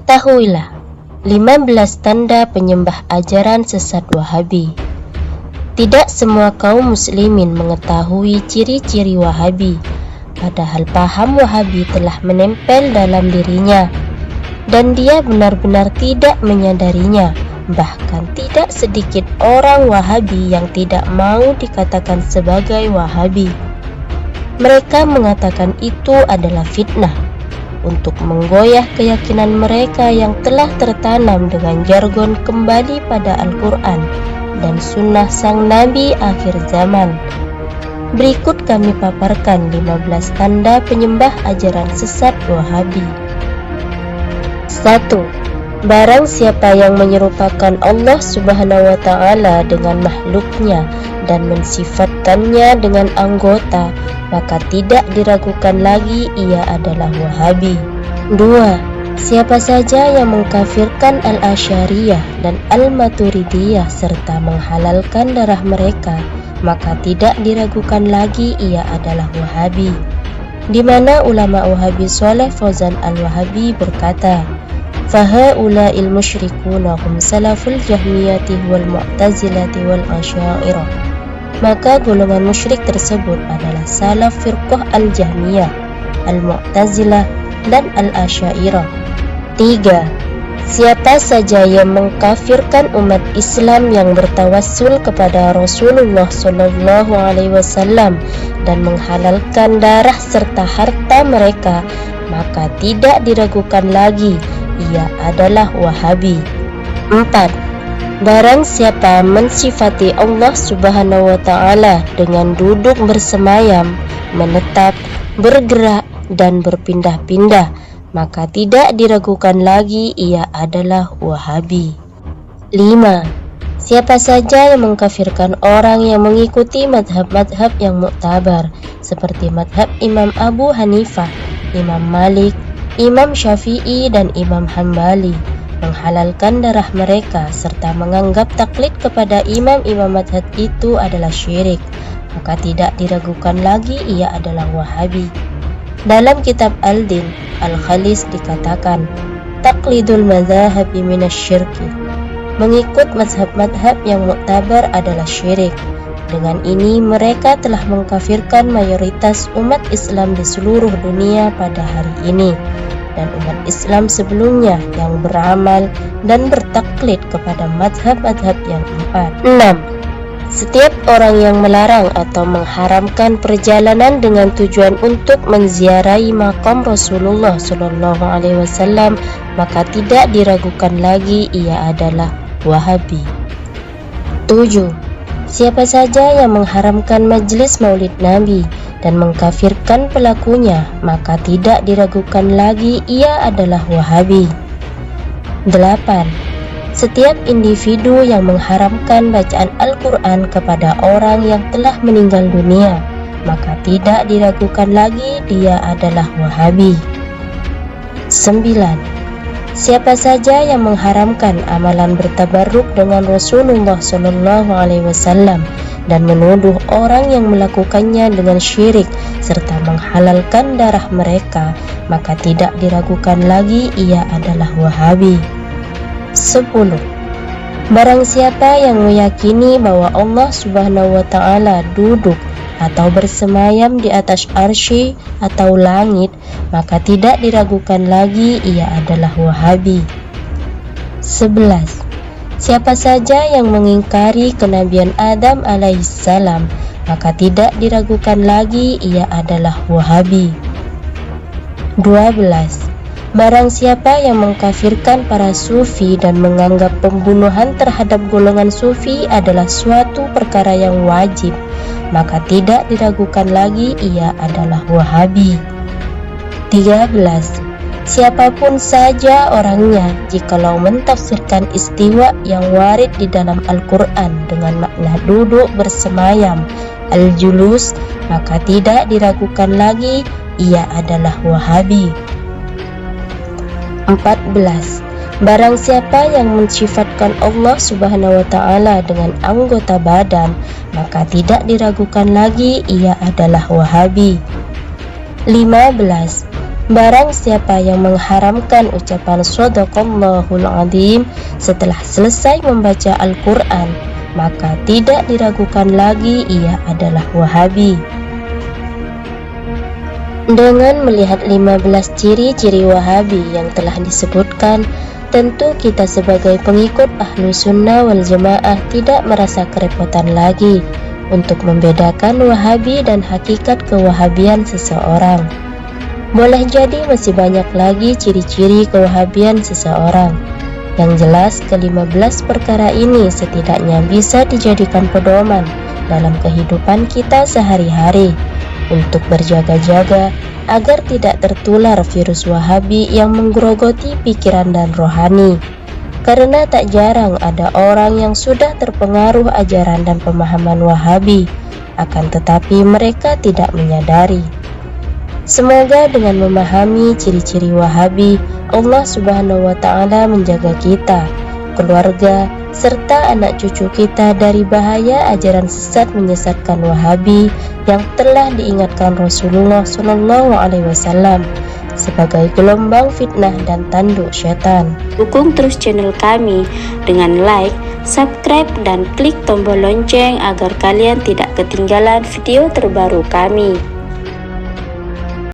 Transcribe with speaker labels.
Speaker 1: Ketahuilah 15 tanda penyembah ajaran sesat Wahabi. Tidak semua kaum muslimin mengetahui ciri-ciri Wahabi, padahal paham Wahabi telah menempel dalam dirinya dan dia benar-benar tidak menyadarinya. Bahkan tidak sedikit orang Wahabi yang tidak mau dikatakan sebagai Wahabi. Mereka mengatakan itu adalah fitnah untuk menggoyah keyakinan mereka yang telah tertanam dengan jargon kembali pada Al-Quran dan sunnah sang Nabi akhir zaman. Berikut kami paparkan 15 tanda penyembah ajaran sesat Wahabi. 1. Barang siapa yang menyerupakan Allah Subhanahu wa Ta'ala dengan makhluknya dan mensifatkannya dengan anggota, maka tidak diragukan lagi ia adalah Wahabi. 2. Siapa saja yang mengkafirkan Al-Asy'ariyah dan Al-Maturidiyah serta menghalalkan darah mereka, maka tidak diragukan lagi ia adalah Wahabi. Di mana ulama Wahabi Shalih Fauzan Al-Wahabi berkata, "Fahaula'il musyrikuna hum salaful jahmiyati wal mu'tazilati wal asy'ariyah." Maka golongan musyrik tersebut adalah salaf firqah al-jahmiyah, al-mu'tazilah dan al-asy'ariyah. 3. Siapa saja yang mengkafirkan umat Islam yang bertawassul kepada Rasulullah sallallahu alaihi wasallam dan menghalalkan darah serta harta mereka, maka tidak diragukan lagi ia adalah Wahabi. 4. Barang siapa mensifati Allah Subhanahu wa Ta'ala dengan duduk bersemayam, menetap, bergerak, dan berpindah-pindah, maka tidak diragukan lagi ia adalah Wahabi. 5. Siapa saja yang mengkafirkan orang yang mengikuti madhab-madhab yang muktabar seperti madhab Imam Abu Hanifah, Imam Malik, Imam Syafi'i dan Imam Hambali, menghalalkan darah mereka serta menganggap taklid kepada imam-imam madhab itu adalah syirik, maka tidak diragukan lagi ia adalah Wahabi. Dalam kitab Al-Din Al-Khalis dikatakan, taklidul madhahabi minasyirki, mengikut madhab-madhab yang muktabar adalah syirik. Dengan ini mereka telah mengkafirkan mayoritas umat Islam di seluruh dunia pada hari ini dan umat Islam sebelumnya yang beramal dan bertaklid kepada madhab-madhab yang 4. 6. Setiap orang yang melarang atau mengharamkan perjalanan dengan tujuan untuk menziarahi makam Rasulullah sallallahu alaihi wasallam, maka tidak diragukan lagi ia adalah Wahabi. 7. Siapa saja yang mengharamkan majelis maulid Nabi dan mengkafirkan pelakunya, maka tidak diragukan lagi ia adalah Wahabi. 8. Setiap individu yang mengharamkan bacaan Al-Quran kepada orang yang telah meninggal dunia, maka tidak diragukan lagi dia adalah Wahabi. 9. Siapa saja yang mengharamkan amalan bertabarruk dengan Rasulullah sallallahu alaihi wasallam dan menuduh orang yang melakukannya dengan syirik serta menghalalkan darah mereka, maka tidak diragukan lagi ia adalah Wahabi. 10. Barang siapa yang meyakini bahwa Allah Subhanahu wa Ta'ala duduk atau bersemayam di atas arsy atau langit, maka tidak diragukan lagi ia adalah Wahabi. 11. Siapa saja yang mengingkari kenabian Adam alaihissalam, maka tidak diragukan lagi ia adalah Wahabi. 12. Barang siapa yang mengkafirkan para sufi dan menganggap pembunuhan terhadap golongan sufi adalah suatu perkara yang wajib, maka tidak diragukan lagi ia adalah Wahabi. 13. Siapapun saja orangnya, jikalau mentafsirkan istiwa yang warid di dalam Al-Quran dengan makna duduk bersemayam, al-julus, maka tidak diragukan lagi ia adalah Wahabi. 14. Barang siapa yang mensifatkan Allah Subhanahu wa Ta'ala dengan anggota badan, maka tidak diragukan lagi ia adalah Wahabi. 15. Barang siapa yang mengharamkan ucapan shadaqallahul adzim setelah selesai membaca Al-Quran, maka tidak diragukan lagi ia adalah Wahabi. Dengan melihat 15 ciri-ciri Wahabi yang telah disebutkan, tentu kita sebagai pengikut Ahlu Sunnah wal Jamaah tidak merasa kerepotan lagi untuk membedakan Wahabi dan hakikat kewahabian seseorang. Boleh jadi masih banyak lagi ciri-ciri kewahabian seseorang. Yang jelas, ke-15 perkara ini setidaknya bisa dijadikan pedoman dalam kehidupan kita sehari-hari untuk berjaga-jaga agar tidak tertular virus Wahabi yang menggerogoti pikiran dan rohani. Karena tak jarang ada orang yang sudah terpengaruh ajaran dan pemahaman Wahabi, akan tetapi mereka tidak menyadari. Semoga dengan memahami ciri-ciri Wahabi, Allah Subhanahu wa Ta'ala menjaga kita, keluarga, serta anak cucu kita dari bahaya ajaran sesat menyesatkan Wahabi yang telah diingatkan Rasulullah SAW sebagai gelombang fitnah dan tanduk syaitan.
Speaker 2: Dukung terus channel kami dengan like, subscribe, dan klik tombol lonceng agar kalian tidak ketinggalan video terbaru kami.